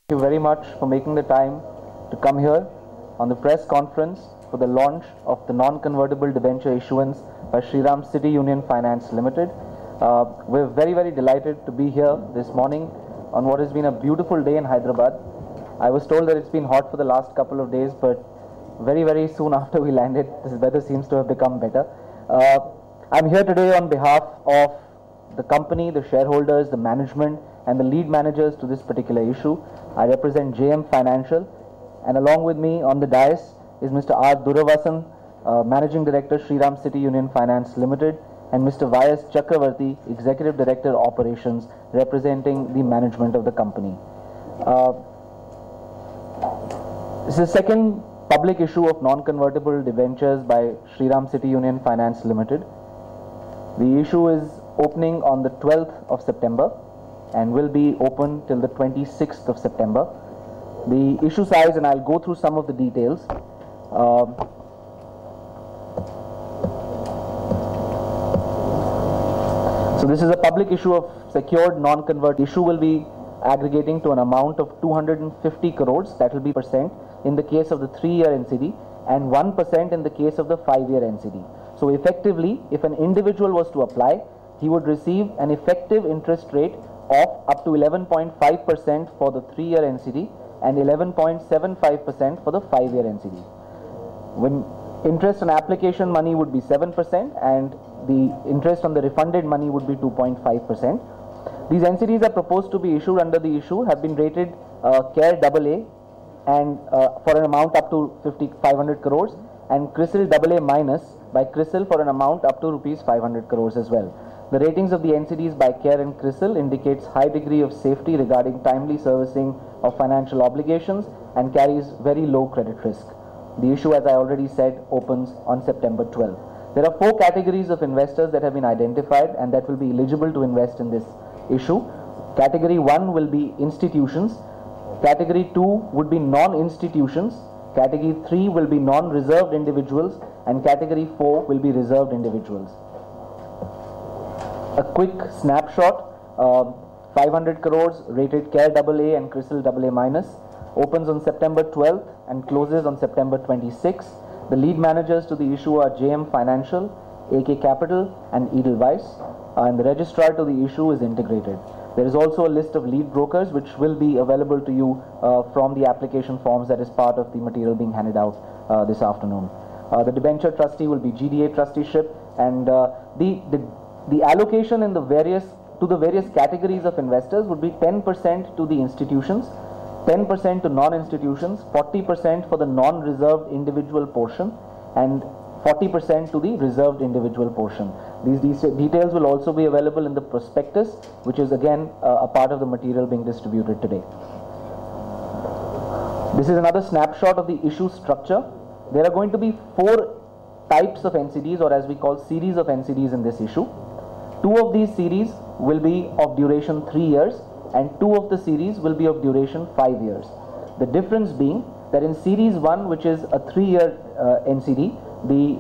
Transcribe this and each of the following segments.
Thank you very much for making the time to come here on the press conference for the launch of the non-convertible debenture issuance by Shriram City Union Finance Limited. We're very delighted to be here this morning on what has been a beautiful day in Hyderabad. I was told that it's been hot for the last couple of days, but very soon after we landed, this weather seems to have become better. I'm here today on behalf of the company, the shareholders, the management, and the lead managers to this particular issue. I represent JM Financial, and along with me on the dais is Mr. R. Duravasan, Managing Director, Shriram City Union Finance Limited, and Mr. Y.S. Chakravarti, Executive Director, Operations, representing the management of the company. This is the second public issue of non-convertible debentures by Shriram City Union Finance Limited. The issue is opening on the 12th of September and will be open till the 26th of September. The issue size, and I'll go through some of the details. So this is a public issue of secured non-convert. Issue will be aggregating to an amount of 250 crores, that will be percent in the case of the 3-year NCD and 1% in the case of the 5-year NCD. So effectively, if an individual was to apply, he would receive an effective interest rate of up to 11.5% for the 3-year NCD and 11.75% for the 5-year NCD. When interest on application money would be 7% and the interest on the refunded money would be 2.5%. These NCDs are proposed to be issued under the issue have been rated CARE AA and for an amount up to 500 crores and CRISIL AA minus by CRISIL for an amount up to rupees 500 crores as well. The ratings of the NCDs by CARE and CRISIL indicates high degree of safety regarding timely servicing of financial obligations and carries very low credit risk. The issue, as I already said, opens on September 12th. There are 4 categories of investors that have been identified and that will be eligible to invest in this issue. Category 1 will be institutions. Category 2 would be non-institutions. Category 3 will be non-reserved individuals, and Category 4 will be reserved individuals. A quick snapshot, 500 crores rated CARE AA and CRISIL AA minus, opens on September 12th and closes on September 26th. The lead managers to the issue are JM Financial, AK Capital and Edelweiss, and the registrar to the issue is integrated. There is also a list of lead brokers which will be available to you from the application forms that is part of the material being handed out this afternoon. The debenture trustee will be GDA trusteeship, and the allocation in the various categories of investors would be 10% to the institutions, 10% to non-institutions, 40% for the non-reserved individual portion, and 40% to the reserved individual portion. These details will also be available in the prospectus, which is again a part of the material being distributed today. This is another snapshot of the issue structure. There are going to be 4 types of NCDs, or as we call series of NCDs in this issue. 2 of these series will be of duration 3 years and 2 of the series will be of duration 5 years. The difference being that in series 1, which is a 3-year NCD, the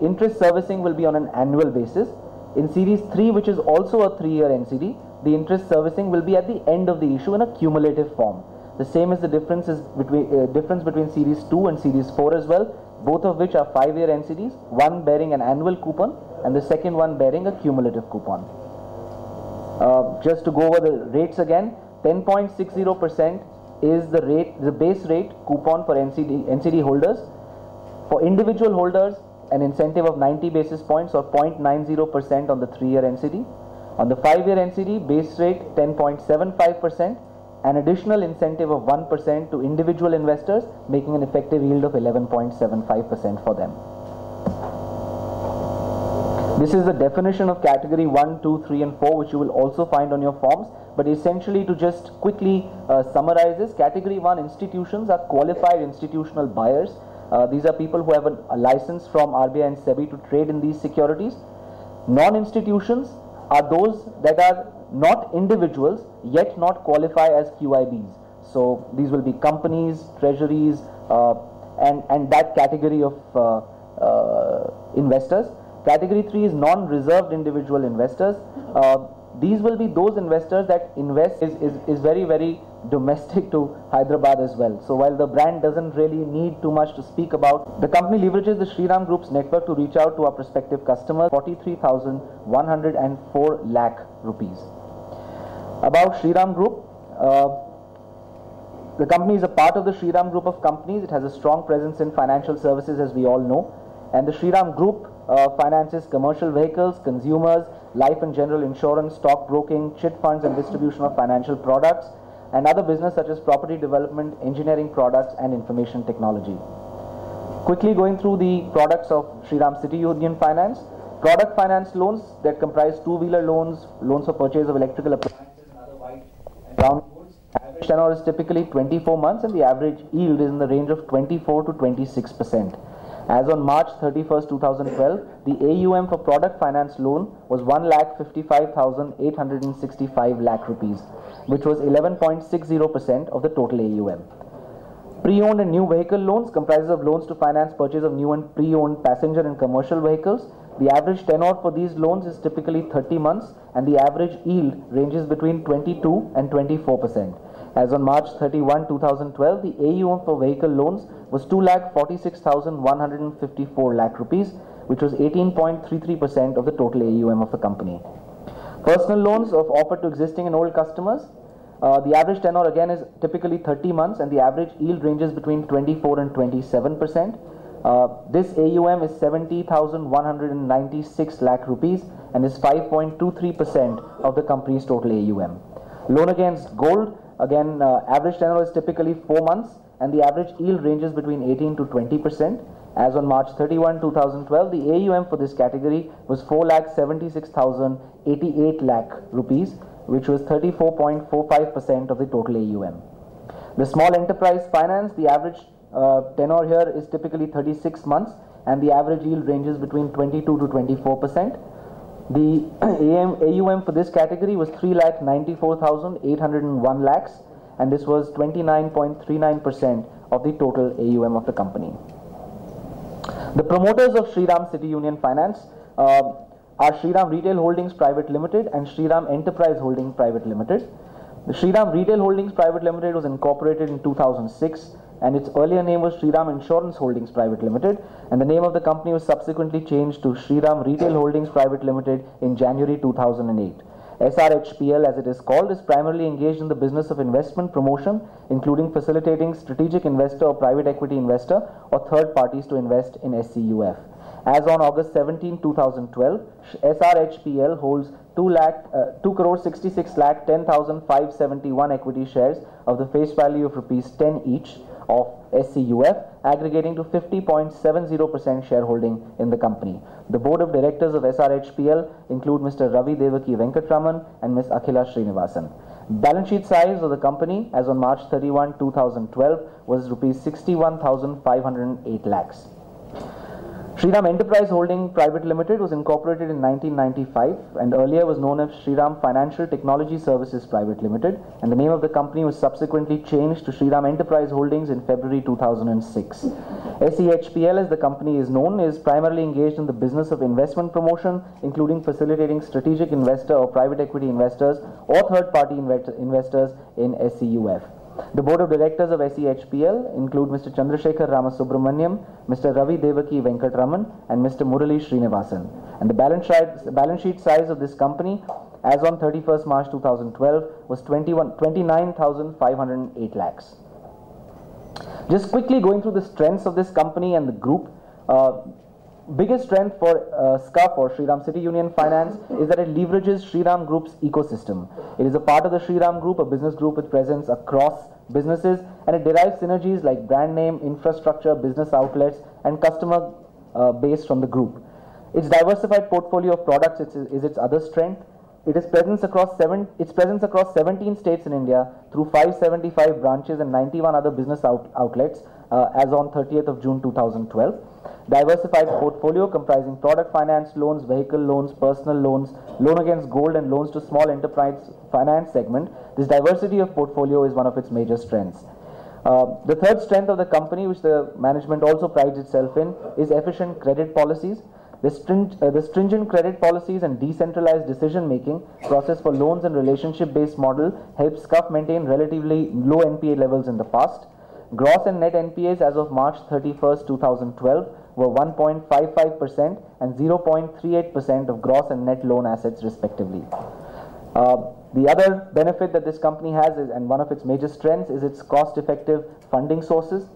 interest servicing will be on an annual basis. In series 3, which is also a 3-year NCD, the interest servicing will be at the end of the issue in a cumulative form. The same is the difference between series 2 and series 4 as well, both of which are 5-year NCDs, one bearing an annual coupon and the second one bearing a cumulative coupon. Just to go over the rates again, 10.60% is the base rate coupon for NCD holders. For individual holders, an incentive of 90 basis points or 0.90% on the 3-year NCD. On the 5-year NCD, base rate 10.75%, an additional incentive of 1% to individual investors, making an effective yield of 11.75% for them. This is the definition of category 1, 2, 3 and 4, which you will also find on your forms. But essentially, to just quickly summarize this, category 1 institutions are qualified institutional buyers. These are people who have a license from RBI and SEBI to trade in these securities. Non-institutions are those that are not individuals yet not qualify as QIBs. So these will be companies, treasuries, and that category of investors. Category 3 is non-reserved individual investors. These will be those investors that invest is very domestic to Hyderabad as well. So while the brand doesn't really need too much to speak about, the company leverages the Shriram Group's network to reach out to our prospective customers, 43,104 lakh rupees. About Shriram Group, the company is a part of the Shriram Group of companies. It has a strong presence in financial services, as we all know, and the Shriram Group finances commercial vehicles, consumers, life and general insurance, stock broking, chit funds and distribution of financial products, and other business such as property development, engineering products and information technology. Quickly going through the products of Shriram City Union Finance. Product finance loans that comprise two-wheeler loans, loans for purchase of electrical appliances and other white and brown goods. Average tenor is typically 24 months and the average yield is in the range of 24 to 26%. As on March 31st, 2012, the AUM for product finance loan was 1,55,865 lakh rupees, which was 11.60% of the total AUM. Pre-owned and new vehicle loans comprises of loans to finance purchase of new and pre-owned passenger and commercial vehicles. The average tenor for these loans is typically 30 months and the average yield ranges between 22 and 24%. As on March 31, 2012, the AUM for vehicle loans was 2,46,154 lakh rupees, which was 18.33% of the total AUM of the company. Personal loans offered to existing and old customers. The average tenor again is typically 30 months and the average yield ranges between 24 and 27%. This AUM is 70,196 lakh rupees and is 5.23% of the company's total AUM. Loan against gold, again average tenor is typically 4 months and the average yield ranges between 18 to 20%. As on March 31, 2012, the AUM for this category was 4,76,088 lakh rupees, which was 34.45% of the total AUM. The small enterprise finance, the average tenor here is typically 36 months and the average yield ranges between 22 to 24%. The AUM for this category was 3,94,801 lakhs and this was 29.39% of the total AUM of the company. The promoters of Shriram City Union Finance are Shriram Retail Holdings Private Limited and Shriram Enterprise Holdings Private Limited. The Shriram Retail Holdings Private Limited was incorporated in 2006 and its earlier name was Shriram Insurance Holdings Private Limited, and the name of the company was subsequently changed to Shriram Retail Holdings Private Limited in January 2008. SRHPL, as it is called, is primarily engaged in the business of investment promotion, including facilitating strategic investor or private equity investor or third parties to invest in SCUF. As on August 17, 2012, SRHPL holds 2,66,10,571 equity shares of the face value of rupees 10 each of SCUF, aggregating to 50.70% shareholding in the company. The board of directors of SRHPL include Mr. Ravi Devaki Venkatraman and Ms. Akhila Srinivasan. Balance sheet size of the company as on March 31, 2012 was rupees 61,508 lakhs. Shriram Enterprise Holding Private Limited was incorporated in 1995 and earlier was known as Shriram Financial Technology Services Private Limited, and the name of the company was subsequently changed to Shriram Enterprise Holdings in February 2006. SEHPL, as the company is known, is primarily engaged in the business of investment promotion, including facilitating strategic investor or private equity investors or third-party investors in SCUF. The board of directors of SEHPL include Mr. Chandrasekhar Ramasubramaniam, Mr. Ravi Devaki Venkatraman and Mr. Murali Srinivasan. And the balance sheet size of this company as on 31st March 2012 was 29,508 lakhs. Just quickly going through the strengths of this company and the group. Biggest strength for SCUF or Shriram City Union Finance is that it leverages Shriram Group's ecosystem. It is a part of the Shriram Group, a business group with presence across businesses, and it derives synergies like brand name, infrastructure, business outlets, and customer base from the group. Its diversified portfolio of products is its other strength. Its presence across 17 states in India through 575 branches and 91 other business outlets as on 30th of June 2012. Diversified portfolio comprising product finance loans, vehicle loans, personal loans, loan against gold and loans to small enterprise finance segment. This diversity of portfolio is one of its major strengths. The third strength of the company, which the management also prides itself in, is efficient credit policies. The stringent credit policies and decentralized decision-making process for loans and relationship-based model helps SCUF maintain relatively low NPA levels in the past. Gross and net NPAs as of March 31st, 2012 were 1.55% and 0.38% of gross and net loan assets respectively. The other benefit that this company has is, and one of its major strengths, is its cost-effective funding sources.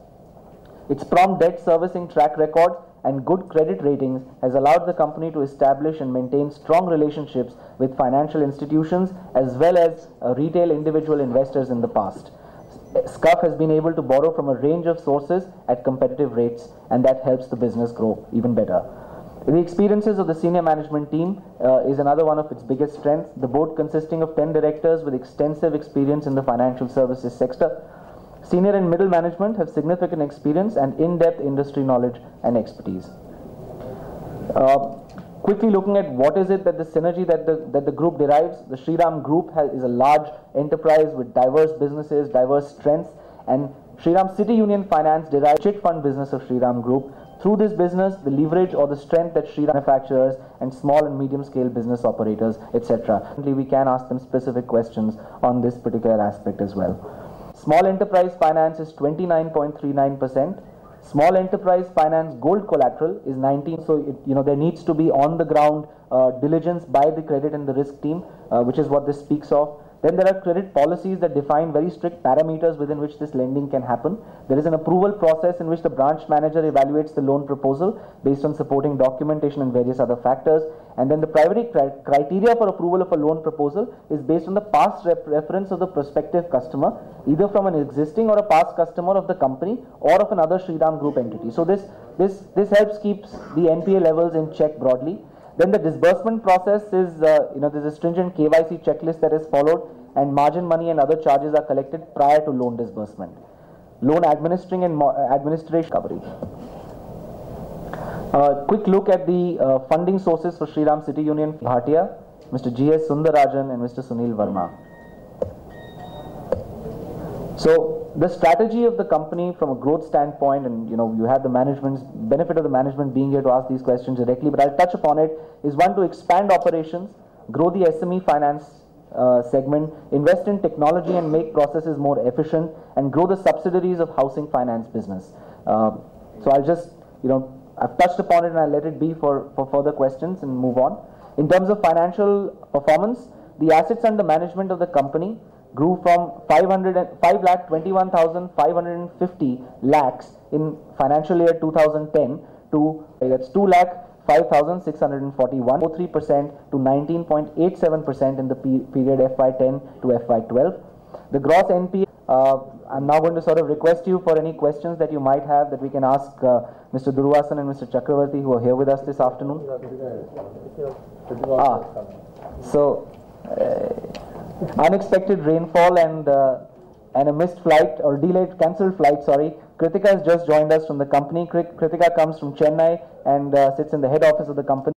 Its prompt debt servicing track record and good credit ratings has allowed the company to establish and maintain strong relationships with financial institutions as well as retail individual investors in the past. SCUF has been able to borrow from a range of sources at competitive rates, and that helps the business grow even better. The experiences of the senior management team is another one of its biggest strengths. The board, consisting of 10 directors with extensive experience in the financial services sector. Senior and middle management have significant experience and in-depth industry knowledge and expertise. Quickly looking at what is it that the synergy that the group derives. The Shriram Group is a large enterprise with diverse businesses, diverse strengths, and Shriram City Union Finance derives chit fund business of Shriram Group. Through this business, the leverage or the strength that Shriram manufacturers and small and medium scale business operators, etc. We can ask them specific questions on this particular aspect as well. Small enterprise finance is 29.39%. Small enterprise finance gold collateral is 19%. So there needs to be on the ground diligence by the credit and the risk team, which is what this speaks of. Then there are credit policies that define very strict parameters within which this lending can happen. There is an approval process in which the branch manager evaluates the loan proposal based on supporting documentation and various other factors. And then the priority criteria for approval of a loan proposal is based on the past reference of the prospective customer, either from an existing or a past customer of the company or of another Shriram Group entity. So this helps keeps the NPA levels in check broadly. Then the disbursement process is, there's a stringent KYC checklist that is followed, and margin money and other charges are collected prior to loan disbursement. Loan administering and administration coverage. Quick look at the funding sources for Shriram City Union Bhatia, Mr. G.S. Sundarajan and Mr. Sunil Verma. So the strategy of the company from a growth standpoint, and you have the management's benefit of the management being here to ask these questions directly, but I'll touch upon it, is one, to expand operations, grow the SME finance segment, invest in technology and make processes more efficient, and grow the subsidiaries of housing finance business. So I'll just, I've touched upon it and I'll let it be for further questions and move on. In terms of financial performance, the assets under management of the company grew from 5,21,550 lakhs in financial year 2010 to that's 2,05,641, 3% to 19.87% in the period FY10 to FY12. The gross NPA, I'm now going to sort of request you for any questions that you might have that we can ask Mr. Durvasan and Mr. Chakravarti, who are here with us this afternoon. Unexpected rainfall and a missed flight or cancelled flight, sorry. Kritika has just joined us from the company. Kritika comes from Chennai and sits in the head office of the company.